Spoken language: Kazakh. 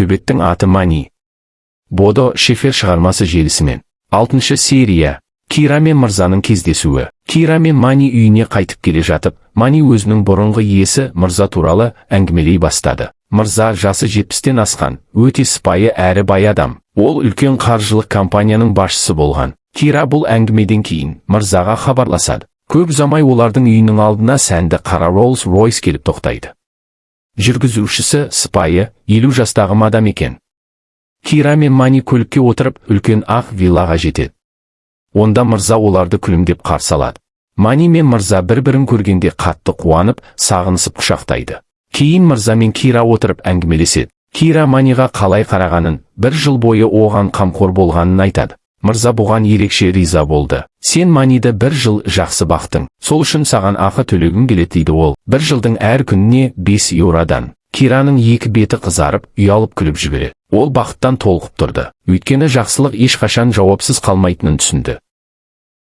төбеттің аты Мани. Бодо Шефер шығармасы желісімен. 6 серия. Кира мен Мырзаның кездесуі. Кира мен Мани үйіне қайтып келе жатып, Мани өзінің бұрынғы иесі Мырза туралы әңгімелей бастады. Мырза жасы 70-тен асқан, өте сыпайы әрі бай адам. Ол үлкен қаржылық компанияның басшысы болған. Кира бұл әңгімеден кейін Мырзаға хабарласады. Көп ұзамай олардың үйінің алдына сәнді қара Rolls-Royce келіп тоқтайды. Жүргізушісі сыпайы, 50 жастағы мадам екен. Кира мен Мани көлікке отырып, үлкен ақ виллаға жетеді. Онда Мырза оларды күлімдеп қарсы алады. Мани мен Мырза бір-бірін көргенде қатты қуанып, сағынысып құшақтайды. Кейін Мырза мен Кира отырып әңгімелеседі. Кира Маниға қалай қарағанын, бір жыл бойы оған қамқор болғанын айтады. Мырза бұған ерекше риза болды. Сен Маниді бір жыл жақсы бақтың. Сол үшін саған ақы төлегім келеді дейді ол. Бір жылдың әр күніне 5 еуродан. Кираның екі беті қызарып, ұялып күліп жібереді. Ол бақыттан толқып тұрды. Өйткені жақсылық ешқашан жауапсыз қалмайтынын түсінді.